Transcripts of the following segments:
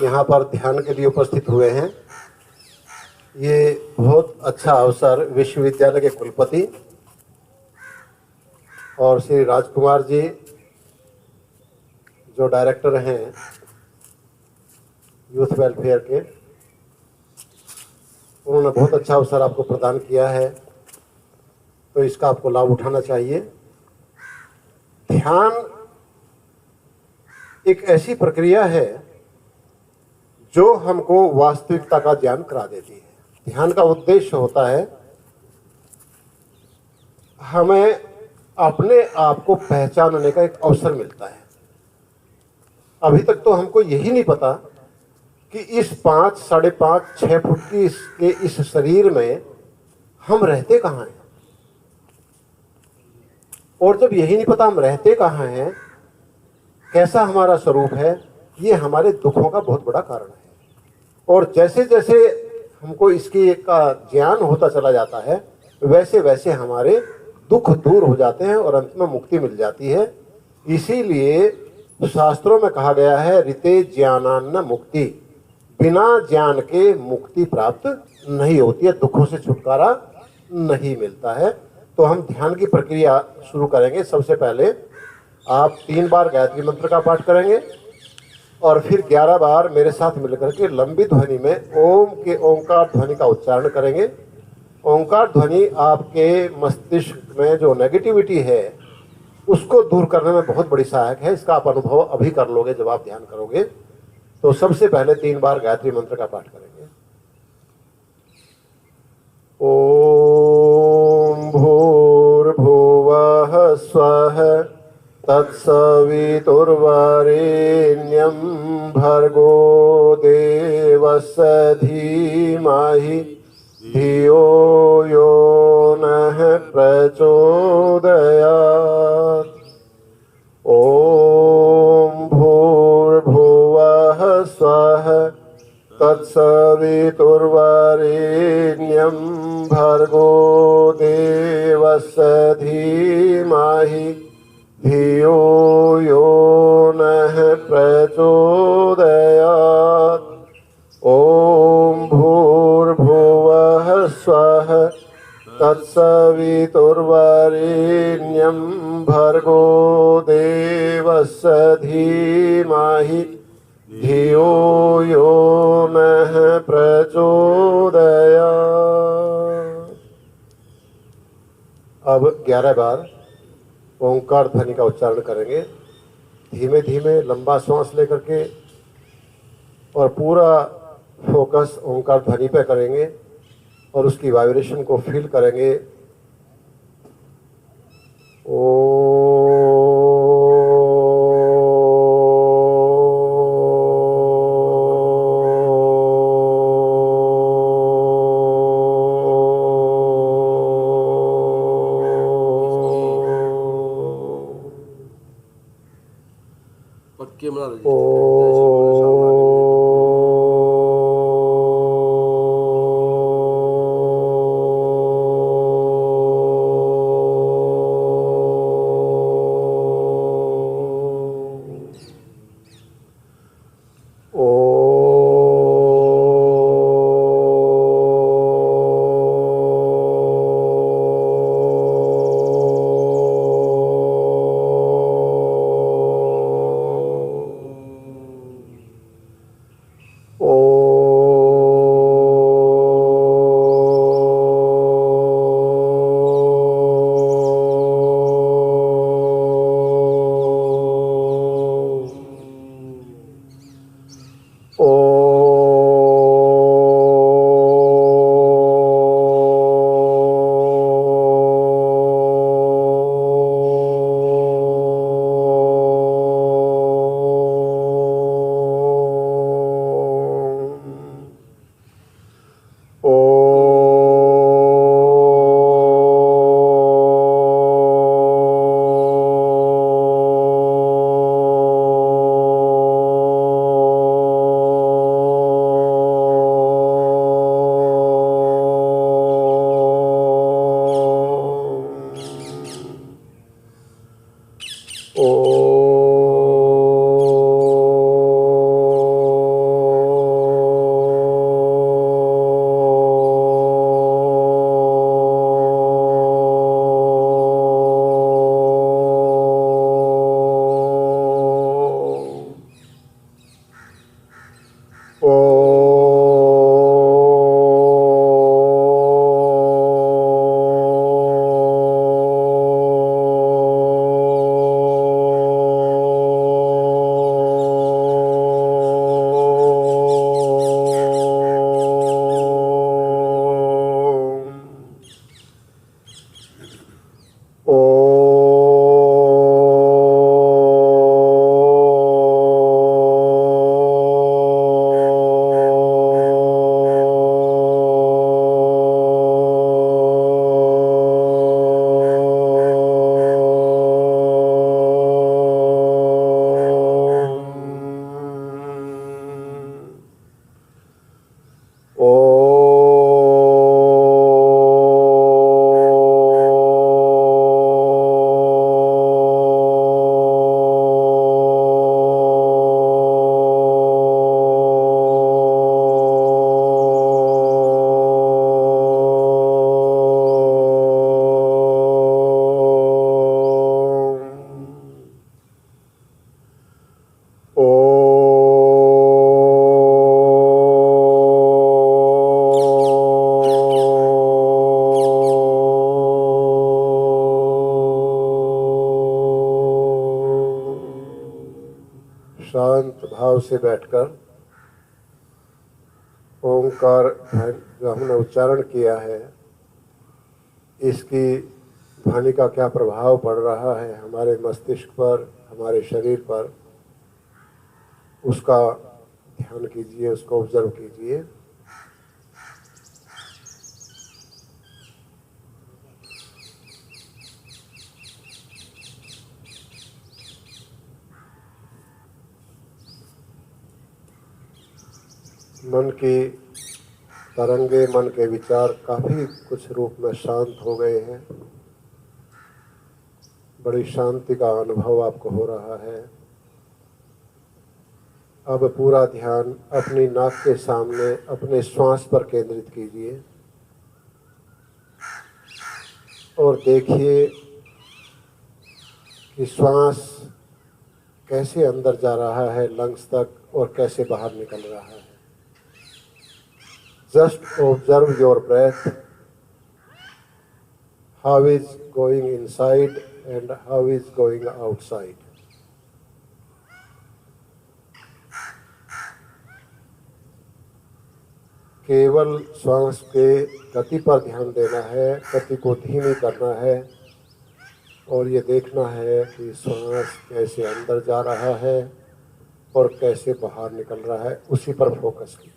यहाँ पर ध्यान के लिए उपस्थित हुए हैं। ये बहुत अच्छा अवसर विश्वविद्यालय के कुलपति और श्री राजकुमार जी जो डायरेक्टर हैं यूथ वेलफेयर के, उन्होंने बहुत अच्छा अवसर आपको प्रदान किया है, तो इसका आपको लाभ उठाना चाहिए। ध्यान एक ऐसी प्रक्रिया है जो हमको वास्तविकता का ज्ञान करा देती है। ध्यान का उद्देश्य होता है हमें अपने आप को पहचानने का एक अवसर मिलता है। अभी तक तो हमको यही नहीं पता कि इस 5, 5.5, 6 फुट के इस शरीर में हम रहते कहाँ हैं, और जब यही नहीं पता हम रहते कहाँ हैं, कैसा हमारा स्वरूप है, ये हमारे दुखों का बहुत बड़ा कारण है। और जैसे जैसे हमको इसकी का ज्ञान होता चला जाता है, वैसे वैसे हमारे दुख दूर हो जाते हैं और अंत में मुक्ति मिल जाती है। इसीलिए शास्त्रों में कहा गया है, ऋते ज्ञानान्न मुक्ति, बिना ज्ञान के मुक्ति प्राप्त नहीं होती है, दुखों से छुटकारा नहीं मिलता है। तो हम ध्यान की प्रक्रिया शुरू करेंगे। सबसे पहले आप 3 बार गायत्री मंत्र का पाठ करेंगे और फिर 11 बार मेरे साथ मिलकर के लंबी ध्वनि में ओम के ओंकार ध्वनि का उच्चारण करेंगे। ओंकार ध्वनि आपके मस्तिष्क में जो नेगेटिविटी है उसको दूर करने में बहुत बड़ी सहायक है। इसका आप अनुभव अभी कर लोगे जब आप ध्यान करोगे। तो सबसे पहले 3 बार गायत्री मंत्र का पाठ करेंगे। ओम भूर्भुवः स्वः तत्सवितुर्वरेण्यं भर्गो देवस्य धीमहि धियो यो नः प्रचोदयात्। ओम भूर्भुवः स्वः तत्सवितुर्वरेण्यं भर्गो देवस्य धीमहि धियो यो नः प्रचोदयात्। ओम भूर्भुवः स्वः तत्सवितुर्वरेण्यं भर्गो देवस्य धीमहि धियो यो नः प्रचोदयात्। अब 11 बार ओंकार ध्वनि का उच्चारण करेंगे। धीमे धीमे लंबा श्वास लेकर के और पूरा फोकस ओंकार ध्वनि पे करेंगे और उसकी वाइब्रेशन को फील करेंगे। पक्के बना शांत भाव से बैठकर ओंकार जो हमने उच्चारण किया है, इसकी ध्वनि का क्या प्रभाव पड़ रहा है हमारे मस्तिष्क पर, हमारे शरीर पर, उसका ध्यान कीजिए, उसको ऑब्जर्व कीजिए। मन की तरंगे, मन के विचार काफी कुछ रूप में शांत हो गए हैं। बड़ी शांति का अनुभव आपको हो रहा है। अब पूरा ध्यान अपनी नाक के सामने अपने श्वास पर केंद्रित कीजिए और देखिए कि श्वास कैसे अंदर जा रहा है लंग्स तक और कैसे बाहर निकल रहा है। Just observe your breath, how is going inside and how is going outside. केवल श्वास के गति पर ध्यान देना है, गति को धीमी करना है और ये देखना है कि श्वास कैसे अंदर जा रहा है और कैसे बाहर निकल रहा है, उसी पर फोकस कीजिए।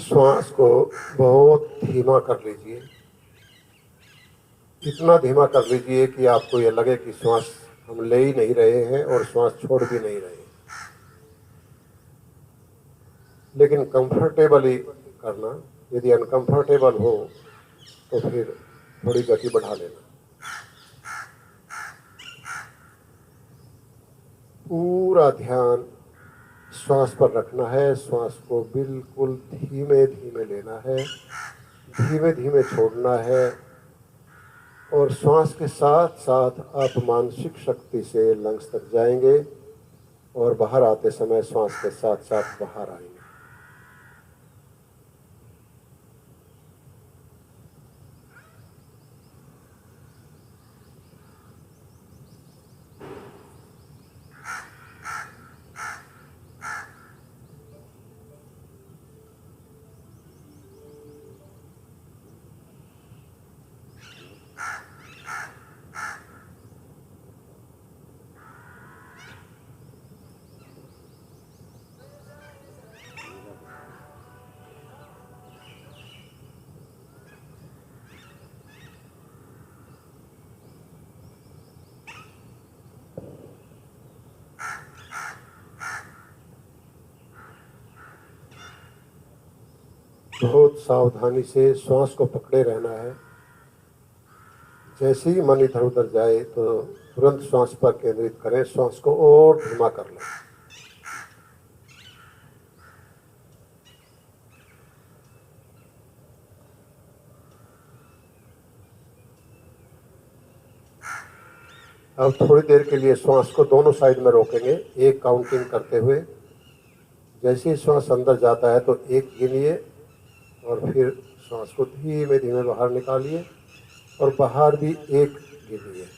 श्वास को बहुत धीमा कर लीजिए, इतना धीमा कर लीजिए कि आपको ये लगे कि श्वास हम ले ही नहीं रहे हैं और श्वास छोड़ भी नहीं रहे, लेकिन कंफर्टेबली करना। यदि अनकंफर्टेबल हो तो फिर थोड़ी गति बढ़ा लेना। पूरा ध्यान श्वास पर रखना है, श्वास को बिल्कुल धीमे धीमे लेना है, धीमे धीमे छोड़ना है और श्वास के साथ साथ आप मानसिक शक्ति से लंग्स तक जाएंगे और बाहर आते समय श्वास के साथ साथ बाहर आएंगे। बहुत सावधानी से श्वास को पकड़े रहना है। जैसे ही मन इधर उधर जाए तो तुरंत श्वास पर केंद्रित करें, श्वास को और धीमा कर लें। अब थोड़ी देर के लिए श्वास को दोनों साइड में रोकेंगे, एक काउंटिंग करते हुए। जैसे ही श्वास अंदर जाता है तो एक गिनिए और फिर श्वास को धीमे धीमे बाहर निकालिए और बाहर भी एक गिनिए।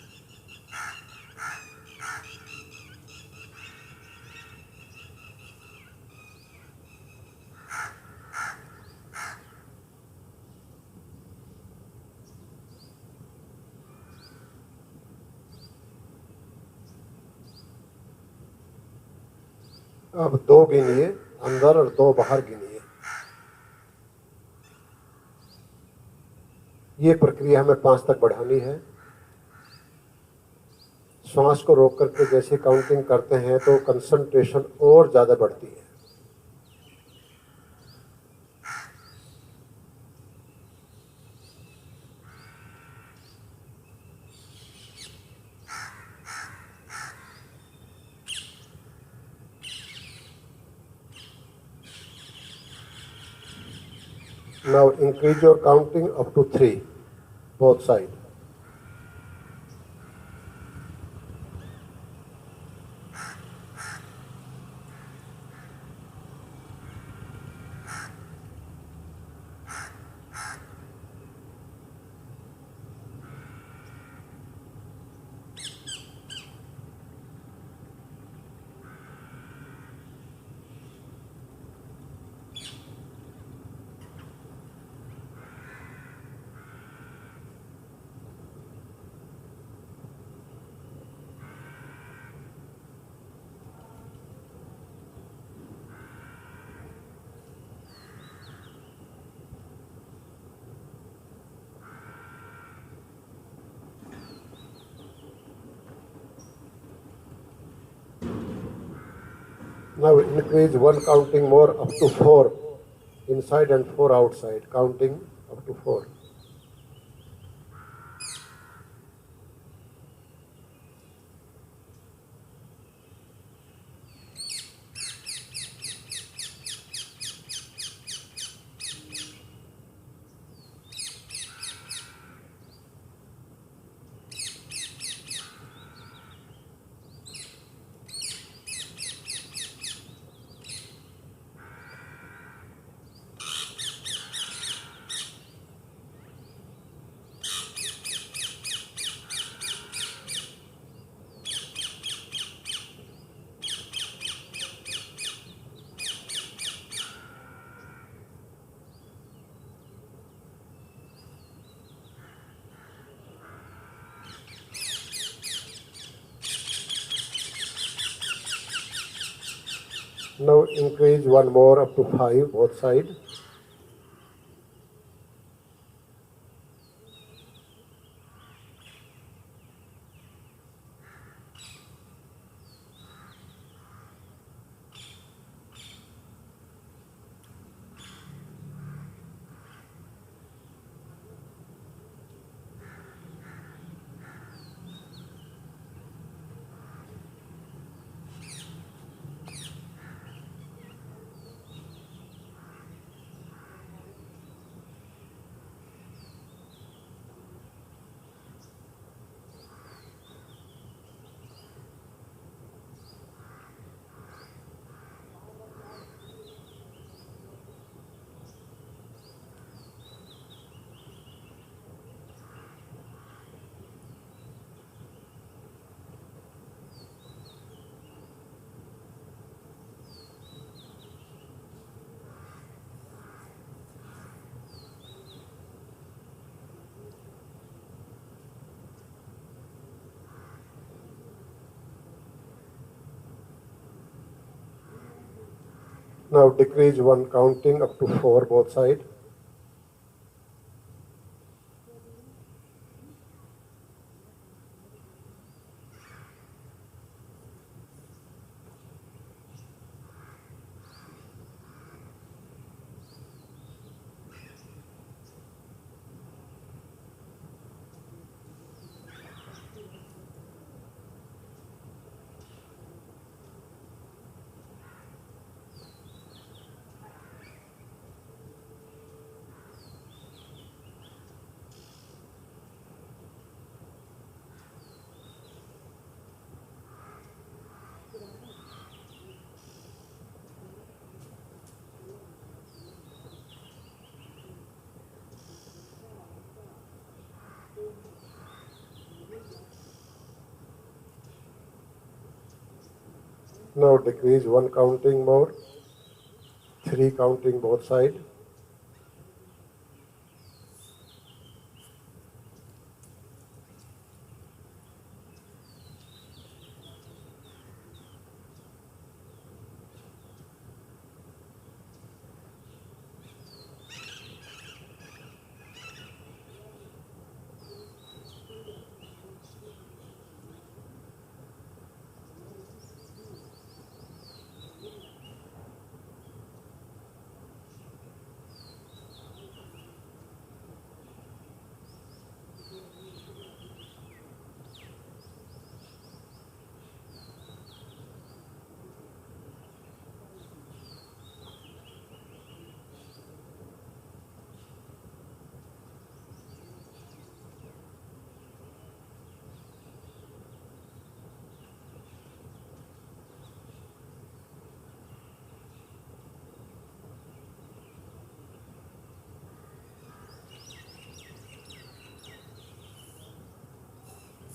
अब 2 गिनिए अंदर और 2 बाहर गिनिए। ये प्रक्रिया हमें 5 तक बढ़ानी है। श्वास को रोक करके जैसे काउंटिंग करते हैं तो कंसंट्रेशन और ज़्यादा बढ़ती है। Now increase your counting up to 3, both sides. Now increase one counting more up to 4 inside and 4 outside, counting up to 4. Now increase one more up to 5, both sides. Now decrease one counting up to 4, both sides. Now decrease one counting more, three counting both side.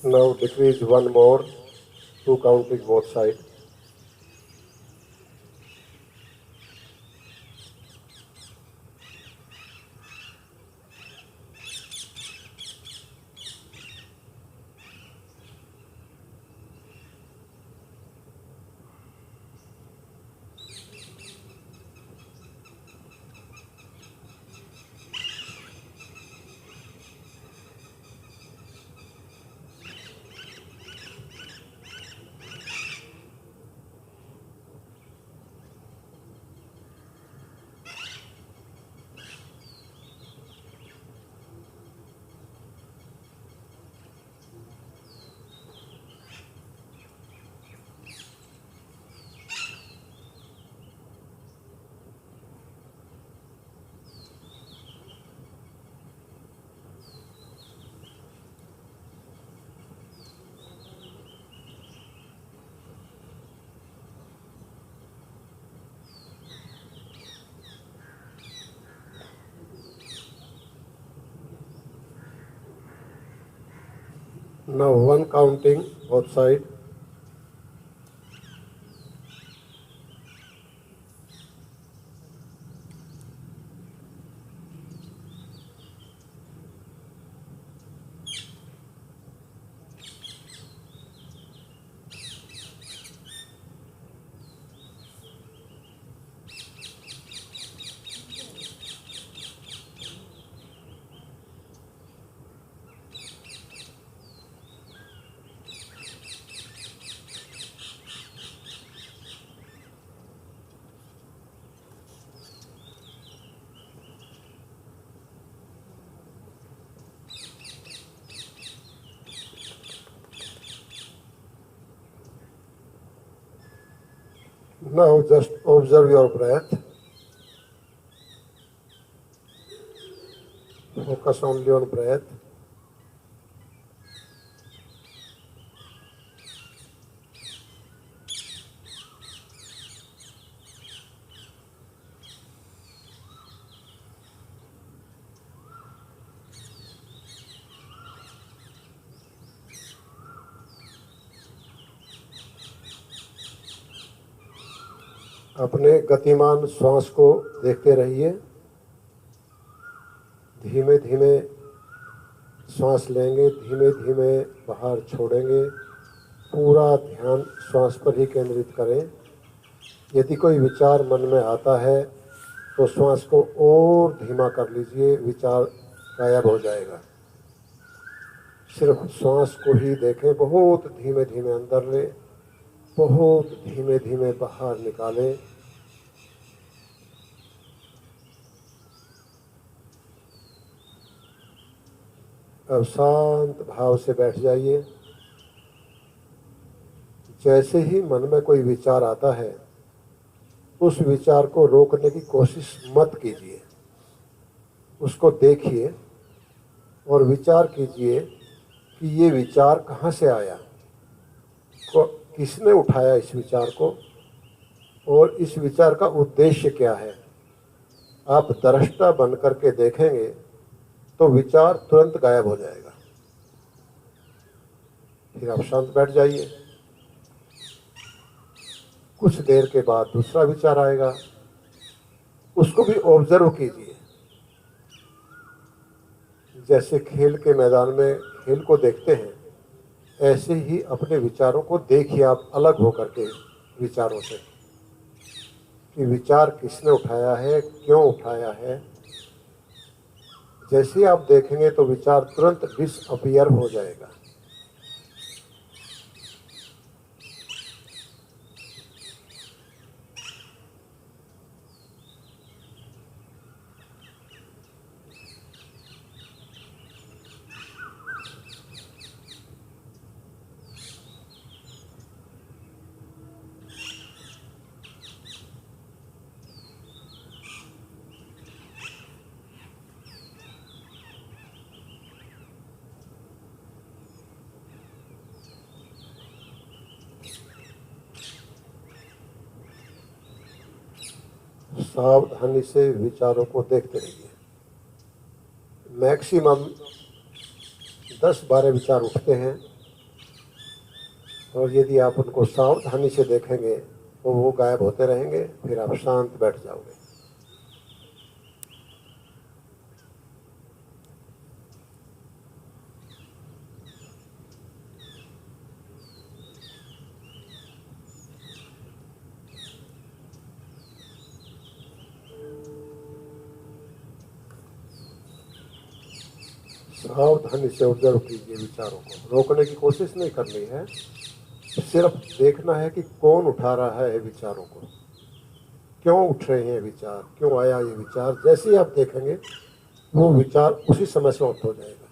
Now decrease one more, two counting both side. Now one counting both side. Now just observe your breath. Focus only on breath. अपने गतिमान श्वास को देखते रहिए। धीमे धीमे श्वास लेंगे, धीमे धीमे बाहर छोड़ेंगे। पूरा ध्यान श्वास पर ही केंद्रित करें। यदि कोई विचार मन में आता है तो श्वास को और धीमा कर लीजिए, विचार गायब हो जाएगा। सिर्फ श्वास को ही देखें। बहुत धीमे धीमे अंदर ले, बहुत धीमे धीमे बाहर निकालें। अब शांत भाव से बैठ जाइए। जैसे ही मन में कोई विचार आता है, उस विचार को रोकने की कोशिश मत कीजिए। उसको देखिए और विचार कीजिए कि ये विचार कहाँ से आया, किसने उठाया इस विचार को, और इस विचार का उद्देश्य क्या है। आप दृष्टा बन करके देखेंगे तो विचार तुरंत गायब हो जाएगा। फिर आप शांत बैठ जाइए। कुछ देर के बाद दूसरा विचार आएगा, उसको भी ऑब्जर्व कीजिए। जैसे खेल के मैदान में खेल को देखते हैं, ऐसे ही अपने विचारों को देखिए आप अलग होकर के विचारों से, कि विचार किसने उठाया है, क्यों उठाया है। जैसे ही आप देखेंगे तो विचार तुरंत डिसअपियर हो जाएगा। सावधानी से विचारों को देखते रहिए। मैक्सिमम 10-12 विचार उठते हैं, और यदि आप उनको सावधानी से देखेंगे तो वो गायब होते रहेंगे, फिर आप शांत बैठ जाओगे। सावधानी से ऑब्जर्व कीजिए, विचारों को रोकने की कोशिश नहीं करनी है, सिर्फ देखना है कि कौन उठा रहा है विचारों को, क्यों उठ रहे हैं विचार, क्यों आया ये विचार। जैसे ही आप देखेंगे वो विचार उसी समय समाप्त हो जाएगा।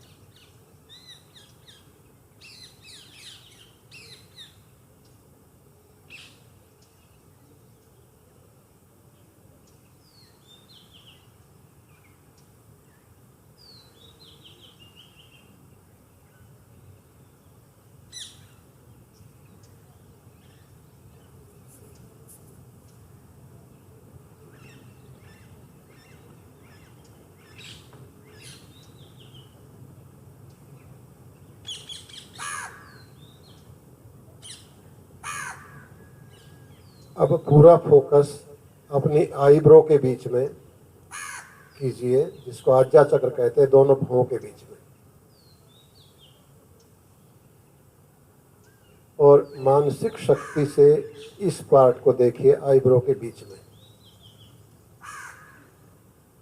अब पूरा फोकस अपनी आईब्रो के बीच में कीजिए, जिसको आज्ञा चक्र कहते हैं, दोनों भुवों के बीच में। और मानसिक शक्ति से इस पार्ट को देखिए, आईब्रो के बीच में।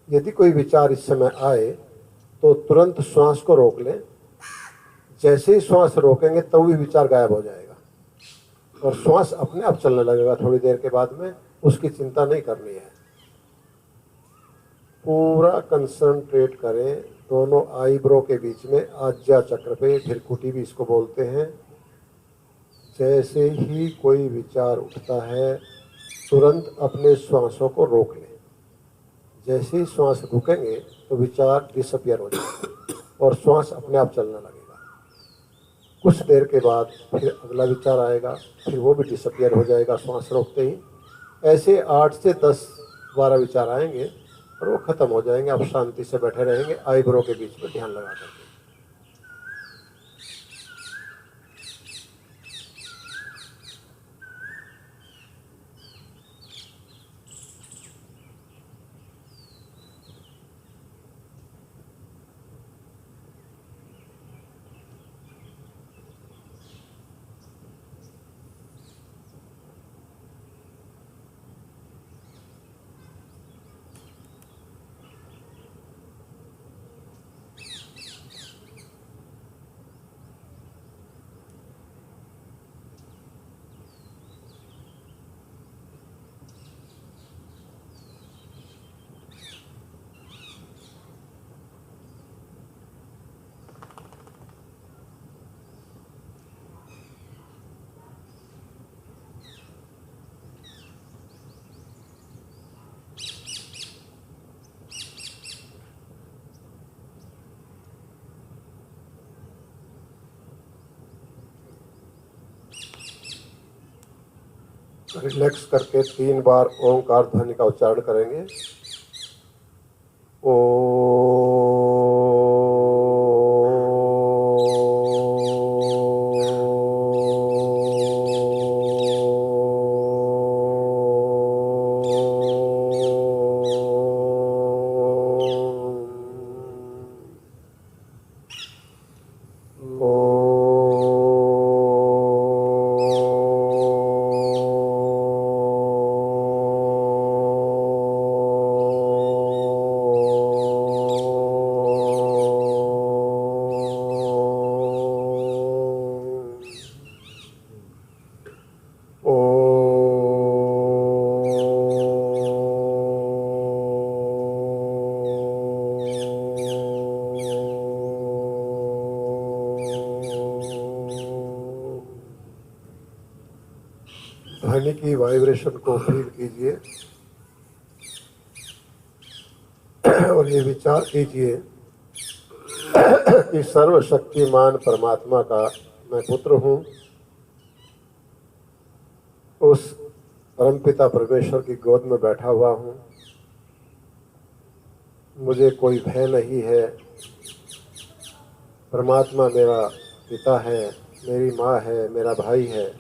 यदि कोई विचार इस समय आए तो तुरंत श्वास को रोक लें। जैसे ही श्वास रोकेंगे तब भी विचार गायब हो जाएगा, और श्वास अपने आप चलने लगेगा थोड़ी देर के बाद में। उसकी चिंता नहीं करनी है। पूरा कंसंट्रेट करें दोनों आईब्रो के बीच में, आज्ञा चक्र पे, भृकुटी भी इसको बोलते हैं। जैसे ही कोई विचार उठता है तुरंत अपने श्वासों को रोक लें। जैसे ही श्वास रुकेंगे तो विचार डिसअपियर हो जाएगा और श्वास अपने आप चलने लगेगा। कुछ देर के बाद फिर अगला विचार आएगा, फिर वो भी डिसअपियर हो जाएगा श्वास रोकते ही। ऐसे 8 से 10-12 विचार आएंगे और वो खत्म हो जाएंगे। आप शांति से बैठे रहेंगे, आईब्रो के बीच में ध्यान लगा करके। रिलैक्स करके 3 बार ओंकार ध्वनि का उच्चारण करेंगे। ओ ध्वनि की वाइब्रेशन को फील कीजिए और ये विचार कीजिए कि सर्वशक्तिमान परमात्मा का मैं पुत्र हूँ। उस परमपिता परमेश्वर की गोद में बैठा हुआ हूँ। मुझे कोई भय नहीं है। परमात्मा मेरा पिता है, मेरी माँ है, मेरा भाई है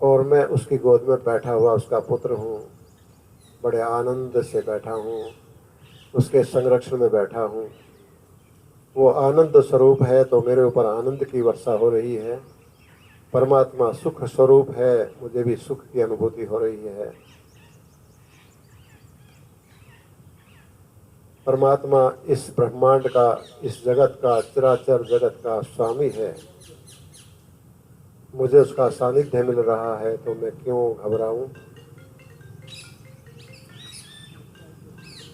और मैं उसकी गोद में बैठा हुआ उसका पुत्र हूँ। बड़े आनंद से बैठा हूँ, उसके संरक्षण में बैठा हूँ। वो आनंद स्वरूप है तो मेरे ऊपर आनंद की वर्षा हो रही है। परमात्मा सुख स्वरूप है, मुझे भी सुख की अनुभूति हो रही है। परमात्मा इस ब्रह्मांड का, इस जगत का, चराचर जगत का स्वामी है। मुझे उसका सानिध्य मिल रहा है तो मैं क्यों घबराऊं।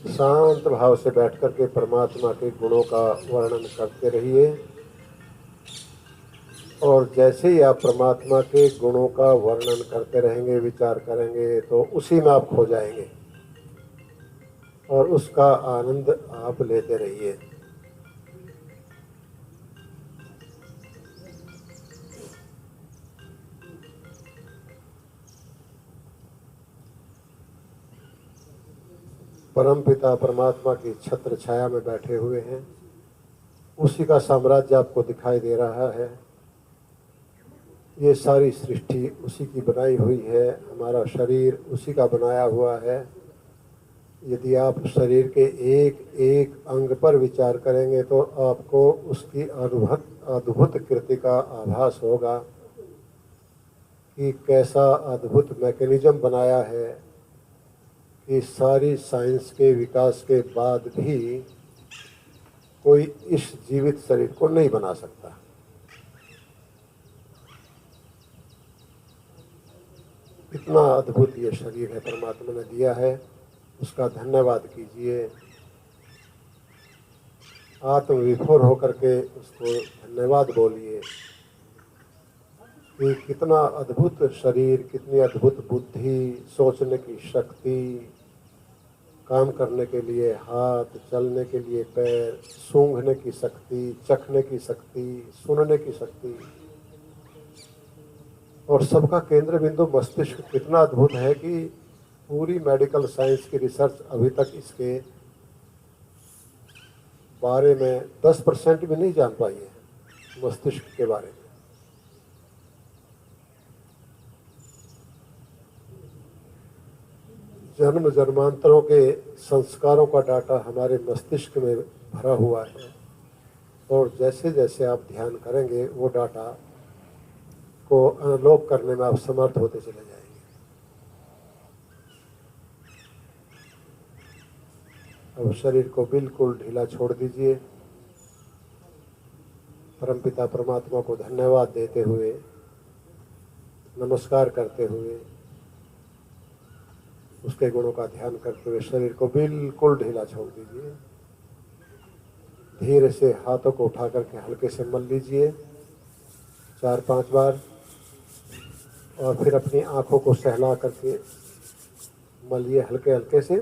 शांत भाव से बैठ कर के परमात्मा के गुणों का वर्णन करते रहिए और जैसे ही आप परमात्मा के गुणों का वर्णन करते रहेंगे, विचार करेंगे तो उसी में आप खो जाएंगे और उसका आनंद आप लेते रहिए। परमपिता परमात्मा की छत्र छाया में बैठे हुए हैं। उसी का साम्राज्य आपको दिखाई दे रहा है। ये सारी सृष्टि उसी की बनाई हुई है। हमारा शरीर उसी का बनाया हुआ है। यदि आप शरीर के एक एक अंग पर विचार करेंगे तो आपको उसकी अद्भुत कृति का आभास होगा कि कैसा अद्भुत मैकेनिज्म बनाया है कि सारी साइंस के विकास के बाद भी कोई इस जीवित शरीर को नहीं बना सकता। इतना अद्भुत ये शरीर है परमात्मा ने दिया है, उसका धन्यवाद कीजिए। आत्मविभोर होकर के उसको धन्यवाद बोलिए कि कितना अद्भुत शरीर, कितनी अद्भुत बुद्धि, सोचने की शक्ति, काम करने के लिए हाथ, चलने के लिए पैर, सूंघने की शक्ति, चखने की शक्ति, सुनने की शक्ति और सबका केंद्र बिंदु मस्तिष्क कितना अद्भुत है कि पूरी मेडिकल साइंस की रिसर्च अभी तक इसके बारे में 10% भी नहीं जान पाई है, मस्तिष्क के बारे में। जन्म जन्मांतरों के संस्कारों का डाटा हमारे मस्तिष्क में भरा हुआ है और जैसे जैसे आप ध्यान करेंगे वो डाटा को अनलॉक करने में आप समर्थ होते चले जाएंगे। अब शरीर को बिल्कुल ढीला छोड़ दीजिए। परमपिता परमात्मा को धन्यवाद देते हुए, नमस्कार करते हुए, उसके गुणों का ध्यान करते हुए शरीर को बिल्कुल ढीला छोड़ दीजिए। धीरे से हाथों को उठा करके हल्के से मल लीजिए 4-5 बार और फिर अपनी आंखों को सहला करके मलिए हल्के हल्के से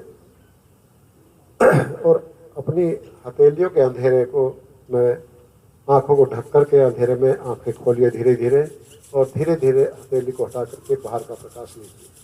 और अपनी हथेलियों के अंधेरे को में आंखों को ढक करके अंधेरे में आंखें खोलिए धीरे धीरे और धीरे धीरे हथेली को हटा करके बाहर का प्रकाश लीजिए।